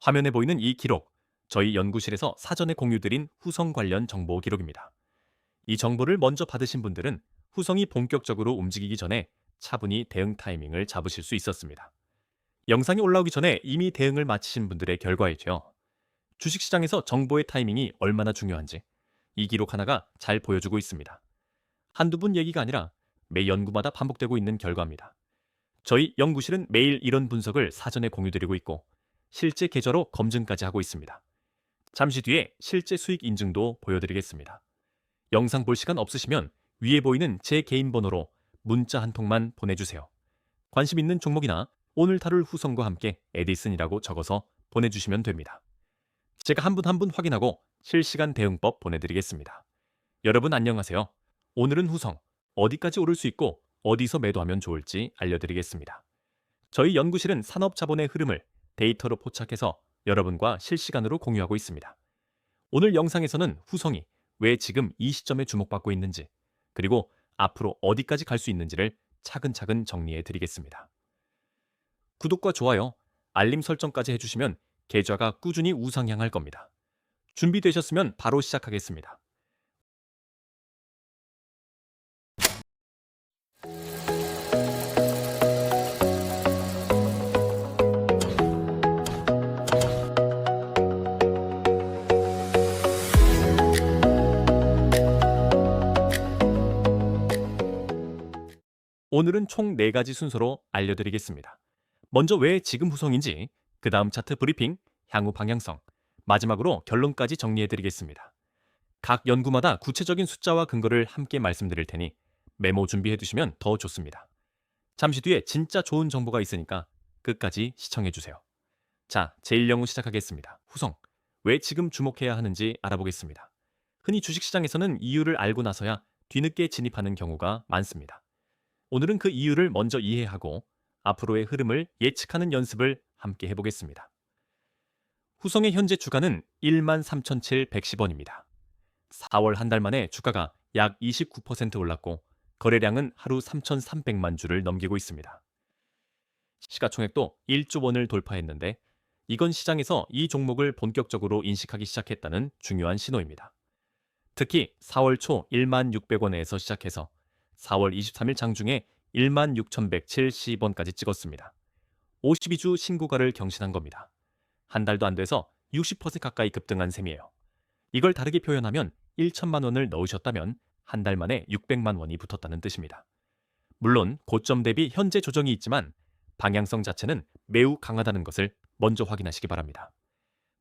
화면에 보이는 이 기록, 저희 연구실에서 사전에 공유드린 후성 관련 정보 기록입니다. 이 정보를 먼저 받으신 분들은 후성이 본격적으로 움직이기 전에 차분히 대응 타이밍을 잡으실 수 있었습니다. 영상이 올라오기 전에 이미 대응을 마치신 분들의 결과이죠. 주식시장에서 정보의 타이밍이 얼마나 중요한지 이 기록 하나가 잘 보여주고 있습니다. 한두 분 얘기가 아니라 매 연구마다 반복되고 있는 결과입니다. 저희 연구실은 매일 이런 분석을 사전에 공유드리고 있고 실제 계좌로 검증까지 하고 있습니다. 잠시 뒤에 실제 수익 인증도 보여드리겠습니다. 영상 볼 시간 없으시면 위에 보이는 제 개인 번호로 문자 한 통만 보내주세요. 관심 있는 종목이나 오늘 다룰 후성과 함께 에디슨이라고 적어서 보내주시면 됩니다. 제가 한 분 한 분 확인하고 실시간 대응법 보내드리겠습니다. 여러분 안녕하세요. 오늘은 후성, 어디까지 오를 수 있고 어디서 매도하면 좋을지 알려드리겠습니다. 저희 연구실은 산업 자본의 흐름을 데이터로 포착해서 여러분과 실시간으로 공유하고 있습니다. 오늘 영상에서는 후성이 왜 지금 이 시점에 주목받고 있는지, 그리고 앞으로 어디까지 갈 수 있는지를 차근차근 정리해 드리겠습니다. 구독과 좋아요, 알림 설정까지 해주시면 계좌가 꾸준히 우상향할 겁니다. 준비되셨으면 바로 시작하겠습니다. 오늘은 총 4가지 순서로 알려드리겠습니다. 먼저 왜 지금 후성인지, 그 다음 차트 브리핑, 향후 방향성, 마지막으로 결론까지 정리해드리겠습니다. 각 연구마다 구체적인 숫자와 근거를 함께 말씀드릴 테니 메모 준비해두시면 더 좋습니다. 잠시 뒤에 진짜 좋은 정보가 있으니까 끝까지 시청해주세요. 자, 제1연구 시작하겠습니다. 후성, 왜 지금 주목해야 하는지 알아보겠습니다. 흔히 주식시장에서는 이유를 알고 나서야 뒤늦게 진입하는 경우가 많습니다. 오늘은 그 이유를 먼저 이해하고 앞으로의 흐름을 예측하는 연습을 함께 해보겠습니다. 후성의 현재 주가는 13,710원입니다. 4월 한 달 만에 주가가 약 29% 올랐고 거래량은 하루 3,300만 주를 넘기고 있습니다. 시가총액도 1조 원을 돌파했는데 이건 시장에서 이 종목을 본격적으로 인식하기 시작했다는 중요한 신호입니다. 특히 4월 초 16,600원에서 시작해서 4월 23일 장중에 16,170원까지 찍었습니다. 52주 신고가를 경신한 겁니다. 한 달도 안 돼서 60% 가까이 급등한 셈이에요. 이걸 다르게 표현하면 1천만 원을 넣으셨다면 한 달 만에 600만 원이 붙었다는 뜻입니다. 물론 고점 대비 현재 조정이 있지만 방향성 자체는 매우 강하다는 것을 먼저 확인하시기 바랍니다.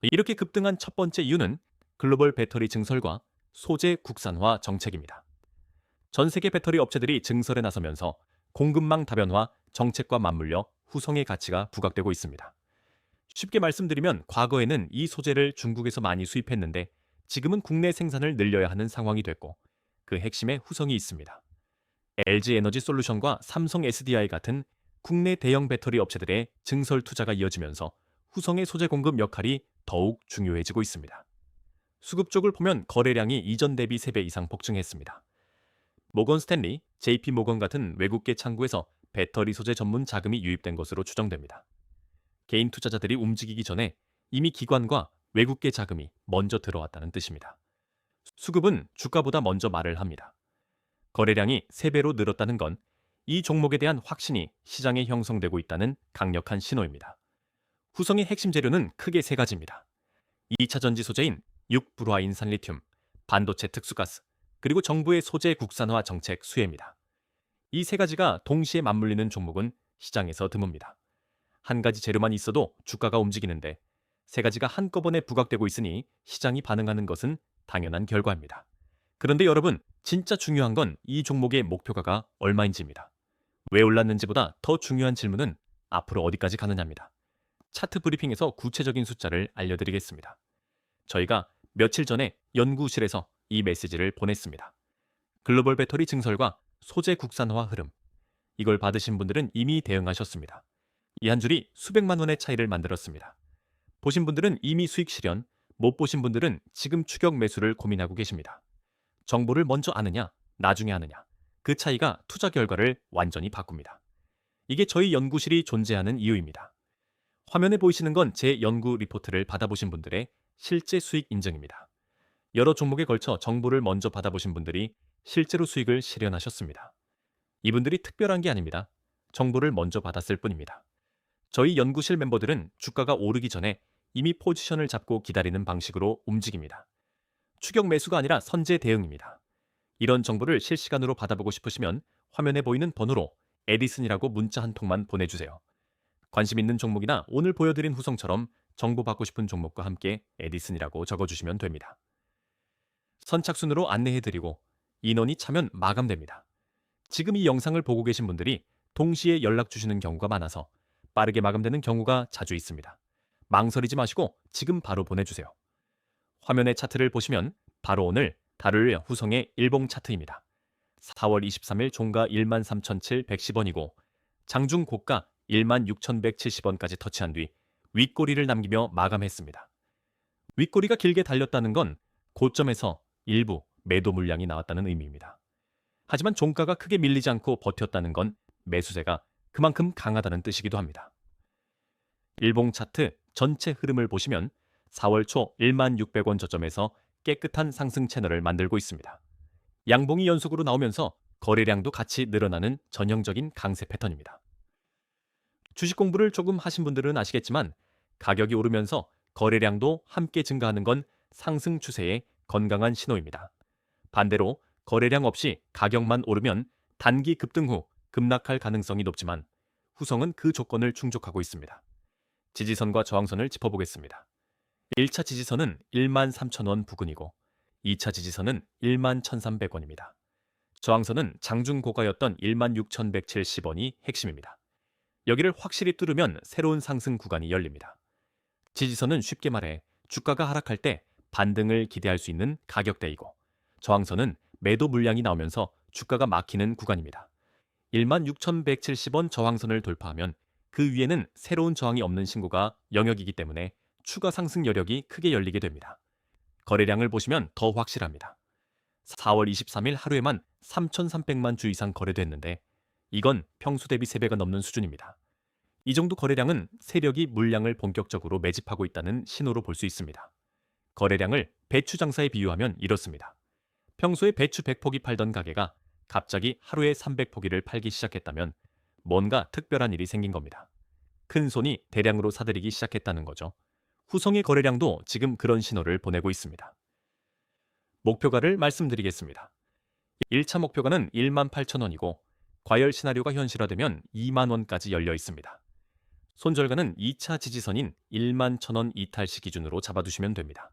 이렇게 급등한 첫 번째 이유는 글로벌 배터리 증설과 소재 국산화 정책입니다. 전 세계 배터리 업체들이 증설에 나서면서 공급망 다변화 정책과 맞물려 후성의 가치가 부각되고 있습니다. 쉽게 말씀드리면 과거에는 이 소재를 중국에서 많이 수입했는데 지금은 국내 생산을 늘려야 하는 상황이 됐고 그 핵심에 후성이 있습니다. LG 에너지 솔루션과 삼성 SDI 같은 국내 대형 배터리 업체들의 증설 투자가 이어지면서 후성의 소재 공급 역할이 더욱 중요해지고 있습니다. 수급 쪽을 보면 거래량이 이전 대비 3배 이상 폭증했습니다. 모건 스탠리, JP 모건 같은 외국계 창구에서 배터리 소재 전문 자금이 유입된 것으로 추정됩니다. 개인 투자자들이 움직이기 전에 이미 기관과 외국계 자금이 먼저 들어왔다는 뜻입니다. 수급은 주가보다 먼저 말을 합니다. 거래량이 3배로 늘었다는 건 이 종목에 대한 확신이 시장에 형성되고 있다는 강력한 신호입니다. 후성의 핵심 재료는 크게 3가지입니다. 2차 전지 소재인 6불화인산 리튬, 반도체 특수가스, 그리고 정부의 소재 국산화 정책 수혜입니다. 이 3가지가 동시에 맞물리는 종목은 시장에서 드뭅니다. 한 가지 재료만 있어도 주가가 움직이는데 3가지가 한꺼번에 부각되고 있으니 시장이 반응하는 것은 당연한 결과입니다. 그런데 여러분, 진짜 중요한 건 이 종목의 목표가가 얼마인지입니다. 왜 올랐는지보다 더 중요한 질문은 앞으로 어디까지 가느냐입니다. 차트 브리핑에서 구체적인 숫자를 알려드리겠습니다. 저희가 며칠 전에 연구실에서 이 메시지를 보냈습니다. 글로벌 배터리 증설과 소재 국산화 흐름. 이걸 받으신 분들은 이미 대응하셨습니다. 이 한 줄이 수백만 원의 차이를 만들었습니다. 보신 분들은 이미 수익 실현, 못 보신 분들은 지금 추격 매수를 고민하고 계십니다. 정보를 먼저 아느냐, 나중에 아느냐. 그 차이가 투자 결과를 완전히 바꿉니다. 이게 저희 연구실이 존재하는 이유입니다. 화면에 보이시는 건 제 연구 리포트를 받아보신 분들의 실제 수익 인증입니다. 여러 종목에 걸쳐 정보를 먼저 받아보신 분들이 실제로 수익을 실현하셨습니다. 이분들이 특별한 게 아닙니다. 정보를 먼저 받았을 뿐입니다. 저희 연구실 멤버들은 주가가 오르기 전에 이미 포지션을 잡고 기다리는 방식으로 움직입니다. 추격 매수가 아니라 선제 대응입니다. 이런 정보를 실시간으로 받아보고 싶으시면 화면에 보이는 번호로 에디슨이라고 문자 한 통만 보내주세요. 관심 있는 종목이나 오늘 보여드린 후성처럼 정보 받고 싶은 종목과 함께 에디슨이라고 적어주시면 됩니다. 선착순으로 안내해드리고 인원이 차면 마감됩니다. 지금 이 영상을 보고 계신 분들이 동시에 연락 주시는 경우가 많아서 빠르게 마감되는 경우가 자주 있습니다. 망설이지 마시고 지금 바로 보내주세요. 화면의 차트를 보시면 바로 오늘 다룰 후성의 일봉 차트입니다. 4월 23일 종가 13,710원이고 장중 고가 16,170원까지 터치한 뒤 윗꼬리를 남기며 마감했습니다. 윗꼬리가 길게 달렸다는 건 고점에서 일부 매도 물량이 나왔다는 의미입니다. 하지만 종가가 크게 밀리지 않고 버텼다는 건 매수세가 그만큼 강하다는 뜻이기도 합니다. 일봉 차트 전체 흐름을 보시면 4월 초 16,600원 저점에서 깨끗한 상승 채널을 만들고 있습니다. 양봉이 연속으로 나오면서 거래량도 같이 늘어나는 전형적인 강세 패턴입니다. 주식 공부를 조금 하신 분들은 아시겠지만 가격이 오르면서 거래량도 함께 증가하는 건 상승 추세의 건강한 신호입니다. 반대로 거래량 없이 가격만 오르면 단기 급등 후 급락할 가능성이 높지만 후성은 그 조건을 충족하고 있습니다. 지지선과 저항선을 짚어보겠습니다. 1차 지지선은 13,000원 부근이고 2차 지지선은 11,300원입니다. 저항선은 장중 고가였던 16,170원이 핵심입니다. 여기를 확실히 뚫으면 새로운 상승 구간이 열립니다. 지지선은 쉽게 말해 주가가 하락할 때 반등을 기대할 수 있는 가격대이고 저항선은 매도 물량이 나오면서 주가가 막히는 구간입니다. 16,170원 저항선을 돌파하면 그 위에는 새로운 저항이 없는 신고가 영역이기 때문에 추가 상승 여력이 크게 열리게 됩니다. 거래량을 보시면 더 확실합니다. 4월 23일 하루에만 3,300만 주 이상 거래됐는데 이건 평소 대비 3배가 넘는 수준입니다. 이 정도 거래량은 세력이 물량을 본격적으로 매집하고 있다는 신호로 볼 수 있습니다. 거래량을 배추 장사에 비유하면 이렇습니다. 평소에 배추 100포기 팔던 가게가 갑자기 하루에 300포기를 팔기 시작했다면 뭔가 특별한 일이 생긴 겁니다. 큰 손이 대량으로 사들이기 시작했다는 거죠. 후성의 거래량도 지금 그런 신호를 보내고 있습니다. 목표가를 말씀드리겠습니다. 1차 목표가는 18,000원이고 과열 시나리오가 현실화되면 2만원까지 열려 있습니다. 손절가는 2차 지지선인 11,000원 이탈시 기준으로 잡아두시면 됩니다.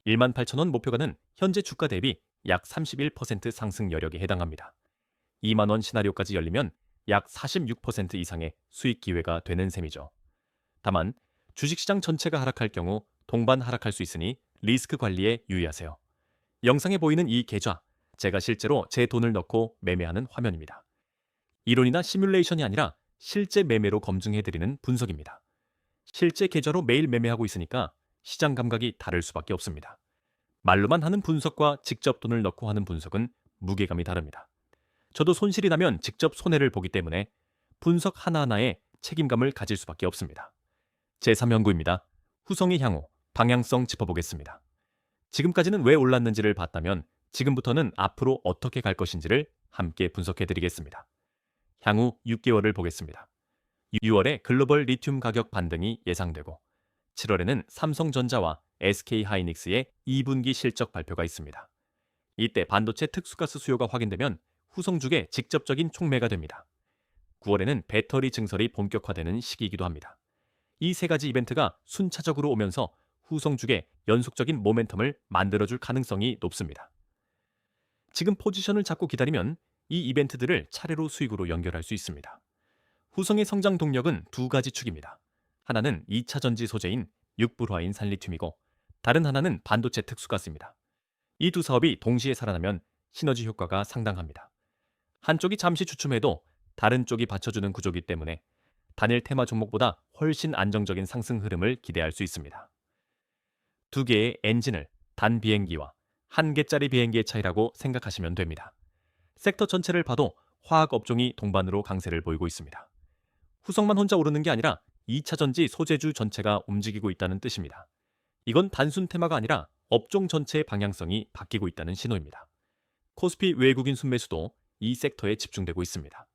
18,000원 목표가는 현재 주가 대비 약 31% 상승 여력에 해당합니다. 2만원 시나리오까지 열리면 약 46% 이상의 수익 기회가 되는 셈이죠. 다만 주식시장 전체가 하락할 경우 동반 하락할 수 있으니 리스크 관리에 유의하세요. 영상에 보이는 이 계좌, 제가 실제로 제 돈을 넣고 매매하는 화면입니다. 이론이나 시뮬레이션이 아니라 실제 매매로 검증해드리는 분석입니다. 실제 계좌로 매일 매매하고 있으니까 시장 감각이 다를 수밖에 없습니다. 말로만 하는 분석과 직접 돈을 넣고 하는 분석은 무게감이 다릅니다. 저도 손실이 나면 직접 손해를 보기 때문에 분석 하나하나에 책임감을 가질 수밖에 없습니다. 제3연구입니다. 후성의 향후, 방향성 짚어보겠습니다. 지금까지는 왜 올랐는지를 봤다면 지금부터는 앞으로 어떻게 갈 것인지를 함께 분석해드리겠습니다. 향후 6개월을 보겠습니다. 6월에 글로벌 리튬 가격 반등이 예상되고 7월에는 삼성전자와 SK하이닉스의 2분기 실적 발표가 있습니다. 이때 반도체 특수가스 수요가 확인되면 후성주의 직접적인 촉매가 됩니다. 9월에는 배터리 증설이 본격화되는 시기이기도 합니다. 이 세 가지 이벤트가 순차적으로 오면서 후성주의 연속적인 모멘텀을 만들어줄 가능성이 높습니다. 지금 포지션을 잡고 기다리면 이 이벤트들을 차례로 수익으로 연결할 수 있습니다. 후성의 성장 동력은 두 가지 축입니다. 하나는 2차 전지 소재인 육불화인 산리튬이고 다른 하나는 반도체 특수가스입니다. 이 두 사업이 동시에 살아나면 시너지 효과가 상당합니다. 한쪽이 잠시 주춤해도 다른 쪽이 받쳐주는 구조이기 때문에 단일 테마 종목보다 훨씬 안정적인 상승 흐름을 기대할 수 있습니다. 두 개의 엔진을 단 비행기와 한 개짜리 비행기의 차이라고 생각하시면 됩니다. 섹터 전체를 봐도 화학 업종이 동반으로 강세를 보이고 있습니다. 후성만 혼자 오르는 게 아니라 2차전지 소재주 전체가 움직이고 있다는 뜻입니다. 이건 단순 테마가 아니라 업종 전체의 방향성이 바뀌고 있다는 신호입니다. 코스피 외국인 순매수도 이 섹터에 집중되고 있습니다.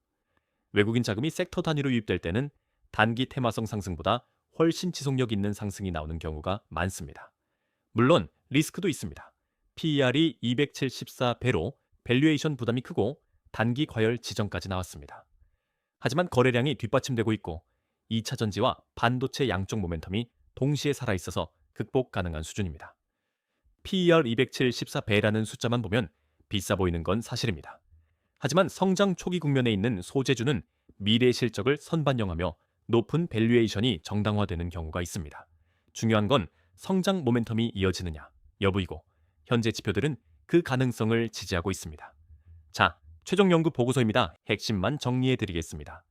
외국인 자금이 섹터 단위로 유입될 때는 단기 테마성 상승보다 훨씬 지속력 있는 상승이 나오는 경우가 많습니다. 물론 리스크도 있습니다. PER이 274배로 밸류에이션 부담이 크고 단기 과열 지정까지 나왔습니다. 하지만 거래량이 뒷받침되고 있고 2차 전지와 반도체 양쪽 모멘텀이 동시에 살아있어서 극복 가능한 수준입니다. PER 274배라는 숫자만 보면 비싸 보이는 건 사실입니다. 하지만 성장 초기 국면에 있는 소재주는 미래 실적을 선반영하며 높은 밸류에이션이 정당화되는 경우가 있습니다. 중요한 건 성장 모멘텀이 이어지느냐 여부이고 현재 지표들은 그 가능성을 지지하고 있습니다. 자, 최종 연구 보고서입니다. 핵심만 정리해드리겠습니다.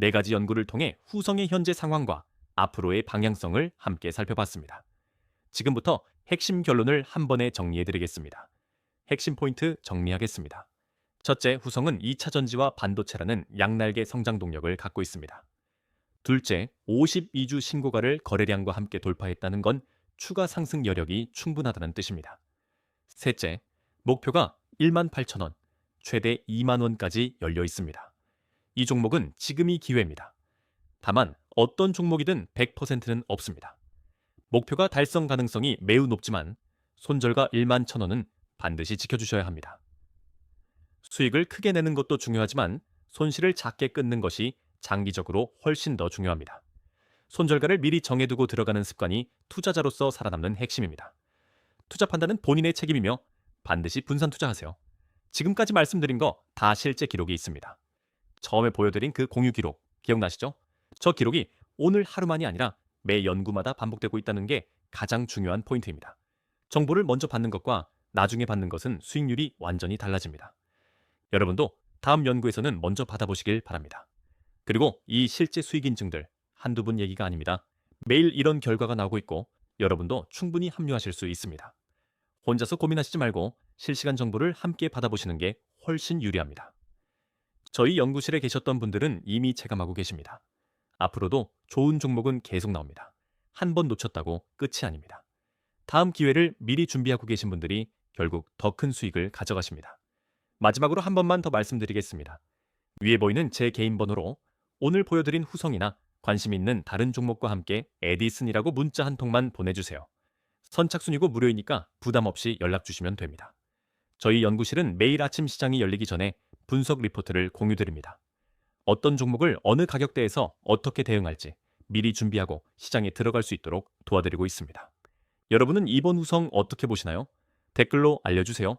4가지 연구를 통해 후성의 현재 상황과 앞으로의 방향성을 함께 살펴봤습니다. 지금부터 핵심 결론을 한 번에 정리해드리겠습니다. 핵심 포인트 정리하겠습니다. 첫째, 후성은 2차 전지와 반도체라는 양날개 성장 동력을 갖고 있습니다. 둘째, 52주 신고가를 거래량과 함께 돌파했다는 건 추가 상승 여력이 충분하다는 뜻입니다. 셋째, 목표가 18,000원, 최대 2만원까지 열려 있습니다. 이 종목은 지금이 기회입니다. 다만 어떤 종목이든 100%는 없습니다. 목표가 달성 가능성이 매우 높지만 손절가 11,000원은 반드시 지켜주셔야 합니다. 수익을 크게 내는 것도 중요하지만 손실을 작게 끊는 것이 장기적으로 훨씬 더 중요합니다. 손절가를 미리 정해두고 들어가는 습관이 투자자로서 살아남는 핵심입니다. 투자 판단은 본인의 책임이며 반드시 분산 투자하세요. 지금까지 말씀드린 거 다 실제 기록이 있습니다. 처음에 보여드린 그 공유 기록 기억나시죠? 저 기록이 오늘 하루만이 아니라 매 연구마다 반복되고 있다는 게 가장 중요한 포인트입니다. 정보를 먼저 받는 것과 나중에 받는 것은 수익률이 완전히 달라집니다. 여러분도 다음 연구에서는 먼저 받아보시길 바랍니다. 그리고 이 실제 수익 인증들 한두 분 얘기가 아닙니다. 매일 이런 결과가 나오고 있고 여러분도 충분히 합류하실 수 있습니다. 혼자서 고민하시지 말고 실시간 정보를 함께 받아보시는 게 훨씬 유리합니다. 저희 연구실에 계셨던 분들은 이미 체감하고 계십니다. 앞으로도 좋은 종목은 계속 나옵니다. 한 번 놓쳤다고 끝이 아닙니다. 다음 기회를 미리 준비하고 계신 분들이 결국 더 큰 수익을 가져가십니다. 마지막으로 한 번만 더 말씀드리겠습니다. 위에 보이는 제 개인 번호로 오늘 보여드린 후성이나 관심 있는 다른 종목과 함께 에디슨이라고 문자 한 통만 보내주세요. 선착순이고 무료이니까 부담 없이 연락 주시면 됩니다. 저희 연구실은 매일 아침 시장이 열리기 전에 분석 리포트를 공유드립니다. 어떤 종목을 어느 가격대에서 어떻게 대응할지 미리 준비하고 시장에 들어갈 수 있도록 도와드리고 있습니다. 여러분은 이번 후성 어떻게 보시나요? 댓글로 알려주세요.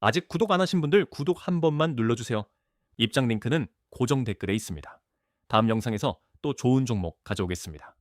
아직 구독 안 하신 분들 구독 한 번만 눌러주세요. 입장 링크는 고정 댓글에 있습니다. 다음 영상에서 또 좋은 종목 가져오겠습니다.